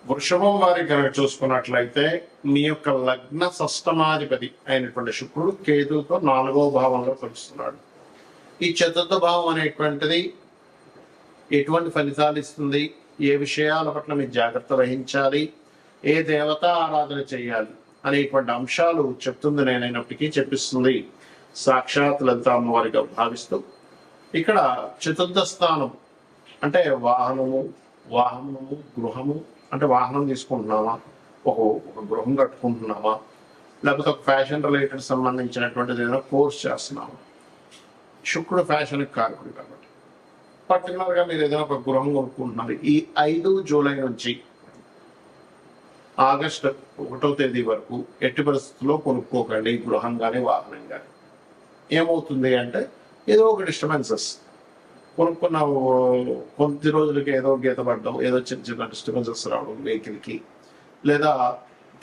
వృషభం వారి కనుక చూసుకున్నట్లయితే మీ యొక్క లగ్న షష్టమాధిపతి అయినటువంటి శుక్రుడు కేతువుతో 4వ భావంలో కలుస్తున్నాడు. ఈ చతుర్థ భావం అనేటువంటిది ఎటువంటి ఫలితాలు ఇస్తుంది, ఏ విషయాల పట్ల మీరు జాగ్రత్త వహించాలి, ఏ దేవత ఆరాధన చేయాలి అనేటువంటి అంశాలు చెప్తుంది నేనైనప్పటికీ చెప్పిస్తుంది సాక్షాత్ లలిత అమ్మవారిగా భావిస్తూ, ఇక్కడ చతుర్థ స్థానం అంటే వాహనము, గృహము, అంటే వాహనం తీసుకుంటున్నామా, ఒక గృహం కట్టుకుంటున్నామా, లేకపోతే ఒక ఫ్యాషన్ రిలేటెడ్ సంబంధించినటువంటిది ఏదైనా కోర్స్ చేస్తున్నామా. శుక్రుడు ఫ్యాషన్కి కారకుడు కాబట్టి పర్టికులర్గా మీరు ఏదైనా ఒక గృహం కొనుక్కుంటున్నారు. ఈ 5 జూలై నుంచి ఆగస్టు 1వ తేదీ వరకు ఎట్టి పరిస్థితుల్లో కొనుక్కోకండి గృహం కానీ వాహనం కానీ. ఏమవుతుంది అంటే ఏదో ఒక డిస్టర్బెన్సెస్, కొనుక్కున్న కొద్ది రోజులకి ఏదో గీత పడడం, ఏదో చిన్న చిన్న డిస్టర్బెన్సెస్ రావడం వెహికల్కి, లేదా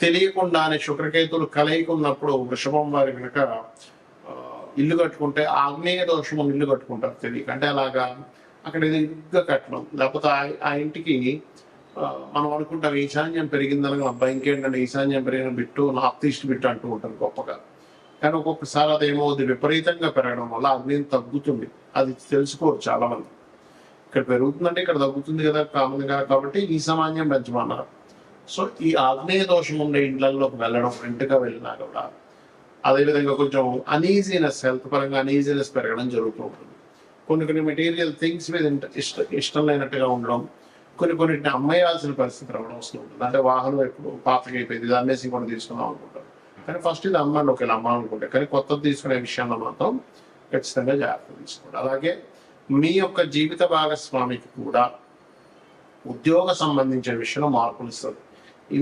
తెలియకుండానే శుక్రకేతులు కలయికున్నప్పుడు వృషభం వారి కనుక ఇల్లు కట్టుకుంటే ఆగ్నేయ దోషము ఇల్లు కట్టుకుంటారు తెలియక. అంటే అలాగా అక్కడ ఏదో ఇరుగ్గా కట్టడం, లేకపోతే ఆ ఇంటికి మనం అనుకుంటాం ఈశాన్యం పెరిగిందని, అబ్బాయి ఇంకేంటంటే ఈశాన్యం పెరిగిన బిట్టు నార్త్ ఈస్ట్ బిట్టు అంటూ ఉంటారు గొప్పగా. కానీ ఒక్కొక్కసారి అదేమవుతుంది, విపరీతంగా పెరగడం వల్ల అగ్ని తగ్గుతుంది. అది తెలుసుకోరు చాలా మంది. ఇక్కడ పెరుగుతుందంటే ఇక్కడ తగ్గుతుంది కదా కామన్గా, కాబట్టి ఈ సామాన్యం పెంచమన్నారు. సో ఈ ఆగ్నేయ దోషం ఉండే ఇండ్లలోకి వెళ్ళడం, రెంట్గా వెళ్ళినా కూడా అదేవిధంగా కొంచెం అనీజీనెస్, హెల్త్ పరంగా అనీజీనెస్ పెరగడం జరుగుతూ ఉంటుంది. కొన్ని మెటీరియల్ థింగ్స్ మీద ఇష్టం లేనట్టుగా ఉండడం, కొన్నింటిని అమ్మేయాల్సిన పరిస్థితి రావడం వస్తూ ఉంటుంది. అంటే వాహనం ఎప్పుడు పాతకైపోయింది, ఇది అమ్మేసి కూడా తీసుకుందాం అనుకుంటారు. కానీ ఫస్ట్ ఇది అమ్మండి, ఒకవేళ అమ్మాలనుకుంటే. కానీ కొత్తది తీసుకునే విషయంలో మాత్రం ఖచ్చితంగా జాగ్రత్త తీసుకోండి. అలాగే మీ యొక్క జీవిత భాగస్వామికి కూడా ఉద్యోగ సంబంధించిన విషయంలో మార్పులు ఇస్తుంది.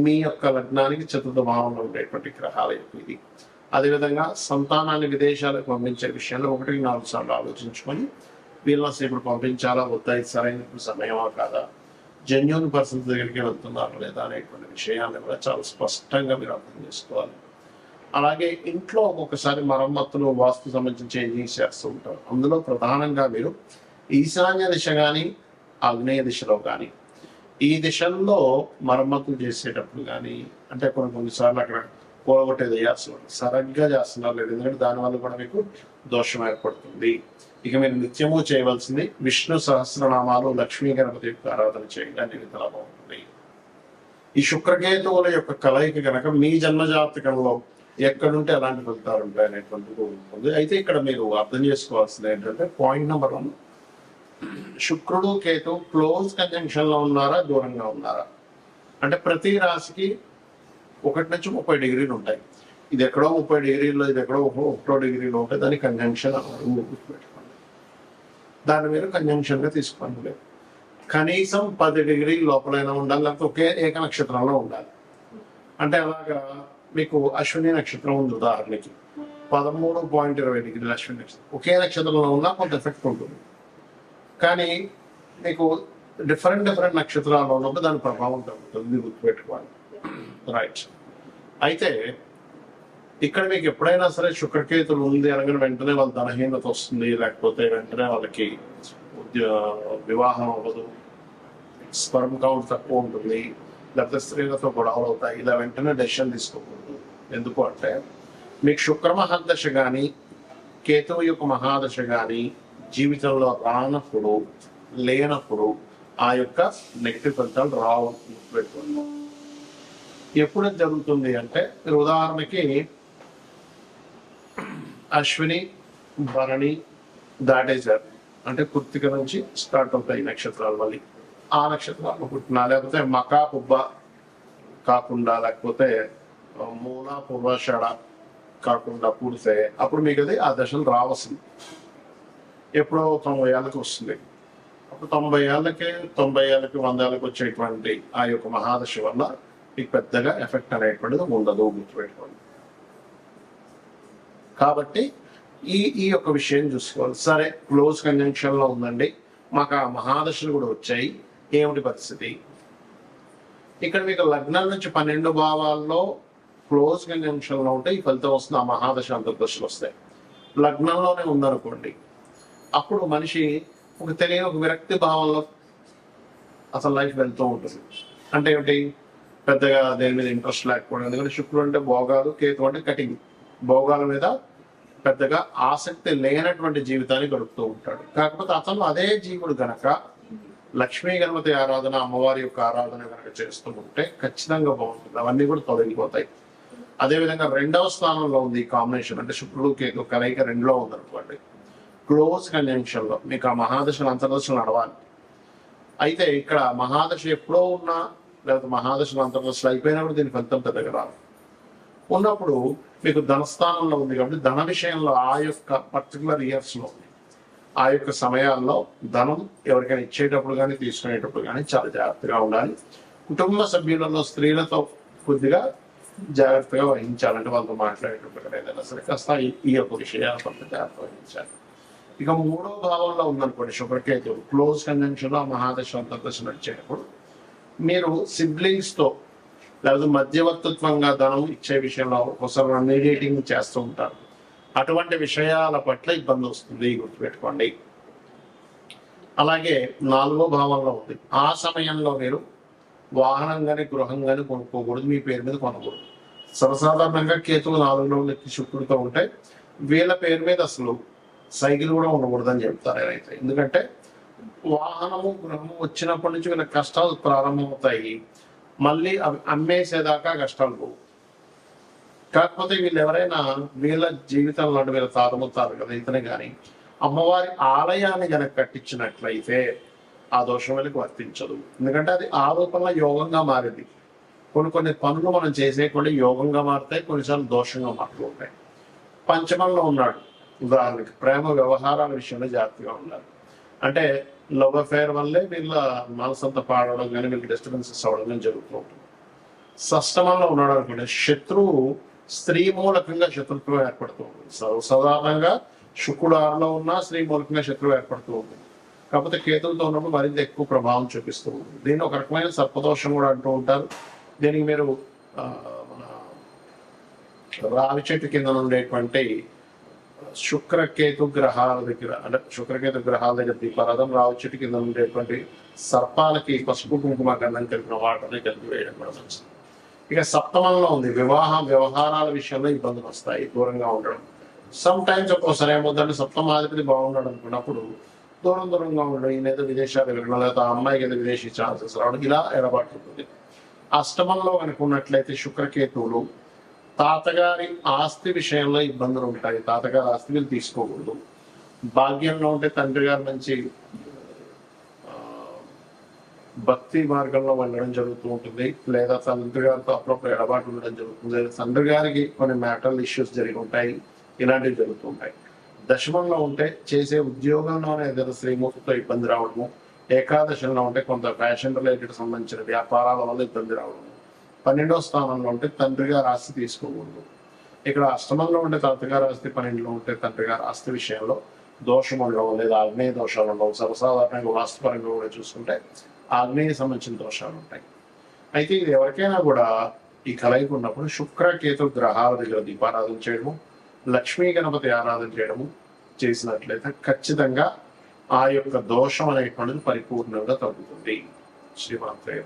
మీ యొక్క లగ్నానికి చతుర్థ భావంలో ఉండేటువంటి గ్రహాల యొక్క ఇది. అదేవిధంగా సంతానాన్ని విదేశాలకు పంపించే విషయంలో 1-4 సార్లు ఆలోచించుకొని వీళ్ళని ఇప్పుడు పంపించాలా వద్దా, ఇది సరైన సమయమా కాదా, జెన్యూన్ పర్సన్స్ దగ్గరికి వెళ్తున్నారు లేదా అనేటువంటి విషయాన్ని కూడా చాలా స్పష్టంగా మీరు అర్థం చేసుకోవాలి. అలాగే ఇంట్లో ఒక్కొక్కసారి మరమ్మతులు, వాస్తు సంబంధించిన చేంజింగ్స్ చేస్తూ ఉంటారు. అందులో ప్రధానంగా మీరు ఈశాన్య దిశ కానీ ఆగ్నేయ దిశలో కానీ ఈ దిశల్లో మరమ్మతులు చేసేటప్పుడు కానీ, అంటే కొన్నిసార్లు అక్కడ కూడగొట్టేది చేస్తున్నారు, సరిగ్గా చేస్తున్నారు లేదు, ఎందుకంటే దానివల్ల కూడా మీకు దోషం ఏర్పడుతుంది. ఇక మీరు నిత్యము చేయవలసింది విష్ణు సహస్రనామాలు, లక్ష్మీ గణపతి యొక్క ఆరాధన చేయడానికి చాలా బాగుంటుంది. ఈ శుక్రకేతువుల యొక్క కలయిక కనుక మీ జన్మజాతకంలో ఎక్కడుంటే అలాంటి ఫలితాలు ఉంటాయి అనేటువంటిది ఉంటుంది. అయితే ఇక్కడ మీరు అర్థం చేసుకోవాల్సింది ఏంటంటే పాయింట్ నెంబర్ 1, శుక్రుడు కేతు క్లోజ్ కంజంక్షన్ లో ఉన్నారా, దూరంగా ఉన్నారా. అంటే ప్రతి రాశికి 1 నుంచి 30 డిగ్రీలు ఉంటాయి. ఇది ఎక్కడో 30 డిగ్రీల్లో, ఇది ఎక్కడో 1 డిగ్రీలో ఉంటాయి. దాన్ని కంజంక్షన్ గుర్తుపెట్టుకోండి. దాన్ని మీరు కంజంక్షన్ గా తీసుకోండి. కనీసం 10 డిగ్రీల లోపలైనా ఉండాలి, లేకపోతే ఒకే ఏక నక్షత్రంలో ఉండాలి. అంటే అలాగా మీకు అశ్విని నక్షత్రం ఉంది ఉదాహరణకి, 13.20 డిగ్రీల అశ్విని నక్షత్రం ఒకే నక్షత్రంలో ఉన్నా కొంత ఎఫెక్ట్ ఉంటుంది. కానీ మీకు డిఫరెంట్ నక్షత్రాల్లో ఉన్నప్పుడు దాని ప్రభావం తగ్గుతుంది, గుర్తుపెట్టుకోవాలి. రైట్. అయితే ఇక్కడ మీకు ఎప్పుడైనా సరే శుక్రకేతులు ఉంది అనగానే వెంటనే వాళ్ళ ధనహీనత వస్తుంది, లేకపోతే వెంటనే వాళ్ళకి వివాహం అవ్వదు, స్పర్మ్ కౌంట్ తక్కువ ఉంటుంది, లేకపోతే స్త్రీలతో గొడవలు అవుతాయి, ఇలా వెంటనే డెసిషన్ తీసుకోకూడదు. ఎందుకు అంటే మీకు శుక్ర మహాదశ కానీ కేతువు యొక్క మహాదశ కానీ జీవితంలో రానప్పుడు, లేనప్పుడు ఆ యొక్క నెగిటివ్ ఫలితాలు రావు, గుర్తుపెట్టుకోండి. ఎప్పుడు జరుగుతుంది అంటే మీరు ఉదాహరణకి అశ్విని భరణి దాటేశారు అంటే కృత్తిక నుంచి స్టార్ట్ అవుతాయి నక్షత్రాలు. మళ్ళీ ఆ నక్షత్రాలు పుట్టినా, లేకపోతే మకా పుబ్బ కాకుండా, లేకపోతే మూల పూర్వాషాఢ కాకుండా పుడితే అప్పుడు మీకు అది ఆ దశలు రావాల్సింది. ఎప్పుడో 90 ఏళ్ళకి వస్తుంది. అప్పుడు 90 ఏళ్ళకి 100 ఏళ్ళకి వచ్చేటువంటి ఆ యొక్క మహాదశ వల్ల మీకు పెద్దగా ఎఫెక్ట్ అనేటువంటిది ఉండదు, గుర్తుపెట్టుకోండి. కాబట్టి ఈ యొక్క విషయం చూసుకోవాలి. సరే, క్లోజ్ కంజంక్షన్ లో ఉందండి, మాకు ఆ మహాదశలు కూడా వచ్చాయి, ఏమిటి పరిస్థితి? ఇక్కడ మీకు లగ్నం నుంచి 12 భావాల్లో క్లోజ్ కంజంక్షన్ లో ఉంటే ఈ ఫలితం వస్తుంది, ఆ మహాదశ అంతర్దశలు వస్తాయి. లగ్నంలోనే ఉందనుకోండి, అప్పుడు మనిషి ఒక తెలియని ఒక విరక్తి భావంలో అసలు లైఫ్ వెళ్తూ ఉంటుంది. అంటే ఏమిటి, పెద్దగా దేని మీద ఇంట్రెస్ట్ లేకపోవడం. ఎందుకంటే శుక్రుడు అంటే భోగాలు, కేతు అంటే కటింగ్. భోగాల మీద పెద్దగా ఆసక్తి లేనటువంటి జీవితాన్ని గడుపుతూ ఉంటాడు. కాకపోతే అతను అదే జీవుడు గనక లక్ష్మీ గణపతి ఆరాధన, అమ్మవారి యొక్క ఆరాధన కనుక చేస్తూ ఉంటే ఖచ్చితంగా బాగుంటుంది. అవన్నీ కూడా తొలగిపోతాయి. అదేవిధంగా 2వ స్థానంలో ఉంది ఈ కాంబినేషన్, అంటే శుక్రుడు కేతు కలయిక 2లో ఉందనుకోండి, క్లోజ్ కంజంక్షన్ లో మీకు ఆ మహాదశలు అంతర్దశలు నడవాలి. అయితే ఇక్కడ మహాదశ ఎప్పుడో ఉన్నా, లేకపోతే మహాదశలు అంతర్దశలు అయిపోయినప్పుడు దీని ఫలితం పెద్దగా రాదు. ఉన్నప్పుడు మీకు ధనస్థానంలో ఉంది కాబట్టి ధన విషయంలో ఆ యొక్క పర్టికులర్ ఇయర్స్ లో, ఆ యొక్క సమయాల్లో ధనం ఎవరికైనా ఇచ్చేటప్పుడు కానీ తీసుకునేటప్పుడు కానీ చాలా జాగ్రత్తగా ఉండాలి. కుటుంబ సభ్యులలో స్త్రీలతో కొద్దిగా జాగ్రత్తగా వహించాలంటే వాళ్ళతో మాట్లాడేటప్పుడు ఏదైనా సరే కాస్త ఈ యొక్క విషయాలు కొంత జాగ్రత్త వహించాలి. ఇక 3వ భావంలో ఉందనుకోండి శుక్రకేతు క్లోజ్ కంజంక్షన్ లో మహాదశ అంతర్దశ నడిచేటప్పుడు మీరు సిబ్లింగ్స్ తో లేకపోతే మధ్యవర్తిత్వంగా ధనం ఇచ్చే విషయంలో ఒకసారి మీడియేటింగ్ చేస్తూ ఉంటారు. అటువంటి విషయాల పట్ల ఇబ్బంది వస్తుంది, గుర్తుపెట్టుకోండి. అలాగే 4వ భావంలో ఉంది. ఆ సమయంలో మీరు వాహనం కానీ గృహం కానీ కొనుక్కోకూడదు, మీ పేరు మీద కొనకూడదు. సర్వసాధారణంగా కేతువు 4లో లెక్కి శుక్రుడితో ఉంటే వీళ్ళ పేరు మీద అసలు సైకిల్ కూడా ఉండకూడదని చెప్తారు ఎవరైతే. ఎందుకంటే వాహనము గృహము వచ్చినప్పటి నుంచి వీళ్ళ కష్టాలు ప్రారంభమవుతాయి. మళ్ళీ అవి అమ్మేసేదాకా కష్టాలు పోవు. కాకపోతే వీళ్ళు ఎవరైనా వీళ్ళ జీవితంలో వీళ్ళ తాతముత్తారు కదా ఇతనే కానీ అమ్మవారి ఆలయాన్ని కనుక కట్టించినట్లయితే ఆ దోషం వీళ్ళకి వర్తించదు. ఎందుకంటే అది ఆ రూపంలో యోగంగా మారింది. కొన్ని పనులు మనం చేసే కొన్ని యోగంగా మారుతాయి, కొన్నిసార్లు దోషంగా మారుతూ ఉంటాయి. పంచమంలో ఉన్నాడు, ఉదాహరణకి ప్రేమ వ్యవహారాల విషయంలో జాగ్రత్తగా ఉండాలి. అంటే లవ్ అఫేర్ వల్లే వీళ్ళ మనసంతా పాడడం కానీ వీళ్ళకి డిస్టర్బెన్సెస్ అవ్వడం కానీ జరుగుతూ ఉంటుంది. షష్టమంలో ఉన్నాడు అనుకోండి, శత్రువు స్త్రీ మూలకంగా శత్రుత్వం ఏర్పడుతూ ఉంటుంది. సర్వసాధారణంగా శుక్రుడు 6లో ఉన్నా స్త్రీ మూలకంగా శత్రువు ఏర్పడుతూ ఉంటుంది. కాకపోతే కేతువుతో ఉన్నప్పుడు మరింత ఎక్కువ ప్రభావం చూపిస్తూ ఉంటుంది. దీన్ని ఒక రకమైన సర్పదోషం కూడా అంటూ ఉంటారు. దీనికి మీరు మన రావి చెట్టు కింద ఉండేటువంటి శుక్రకేతు గ్రహాల దగ్గర, అంటే శుక్రకేతు గ్రహాల దగ్గర దీపారాధన, రావి చెట్టు కింద ఉండేటువంటి సర్పాలకి పసుపు కుంకుమ గంధం కలిపిన వాటిని కలిపి వేయడం కూడా మంచిది. ఇక 7మంలో ఉంది, వ్యవహారాల విషయంలో ఇబ్బందులు వస్తాయి, దూరంగా ఉండడం. సమ్ టైమ్స్ ఒక్కోసారి ఏమవుతుందంటే 7మాధిపతి బాగున్నాడు అనుకున్నప్పుడు దూరంగా ఉండడం, ఈయన ఏదో విదేశాలు వెళ్ళడం, లేదా ఆ అమ్మాయికి ఏదో విదేశీ ఛాన్సెస్ రావడం, ఇలా ఎడబాటు ఉంటుంది. 8మంలో కనుక ఉన్నట్లయితే శుక్రకేతువులు తాతగారి ఆస్తి విషయంలో ఇబ్బందులు ఉంటాయి. తాతగారి ఆస్తి వీళ్ళు తీసుకోకూడదు. భాగ్యంలో ఉంటే తండ్రి గారు మంచి భక్తి మార్గంలో వెళ్ళడం జరుగుతూ ఉంటుంది, లేదా తండ్రి గారితో అప్పుడప్పుడు ఎడబాటు ఉండడం జరుగుతుంది, లేదా తండ్రి గారికి కొన్ని మ్యాటరల్ ఇష్యూస్ జరిగి ఉంటాయి, ఇలాంటివి జరుగుతూ ఉంటాయి. దశమంలో ఉంటే చేసే ఉద్యోగంలోనే ఏదైనా శ్రీమూర్తితో ఇబ్బంది రావడము, ఏకాదశంలో ఉంటే కొంత ఫ్యాషన్ రిలేటెడ్ సంబంధించిన వ్యాపారాల వల్ల ఇబ్బంది రావడము, 12వ స్థానంలో ఉంటే తండ్రి గారి ఆస్తి తీసుకోకూడదు. ఇక్కడ 8మంలో ఉంటే తాతగారి ఆస్తి, 12లో ఉంటే తండ్రి గారి ఆస్తి విషయంలో దోషం ఉండవు, లేదా ఆగ్నేయ దోషాలు ఉండవు. సర్వసాధారణంగా వాస్తుపరంగా కూడా చూసుకుంటే ఆగ్నేయ సంబంధించిన దోషాలు ఉంటాయి. అయితే ఇది ఎవరికైనా కూడా ఈ కలయిక ఉన్నప్పుడు శుక్రకేతు గ్రహాల దగ్గర దీపారాధన చేయడము, లక్ష్మీ గణపతి ఆరాధన చేయడము చేసినట్లయితే ఖచ్చితంగా ఆ యొక్క దోషం అనేటువంటిది పరిపూర్ణంగా తగ్గుతుంది. శ్రీమాత్రే.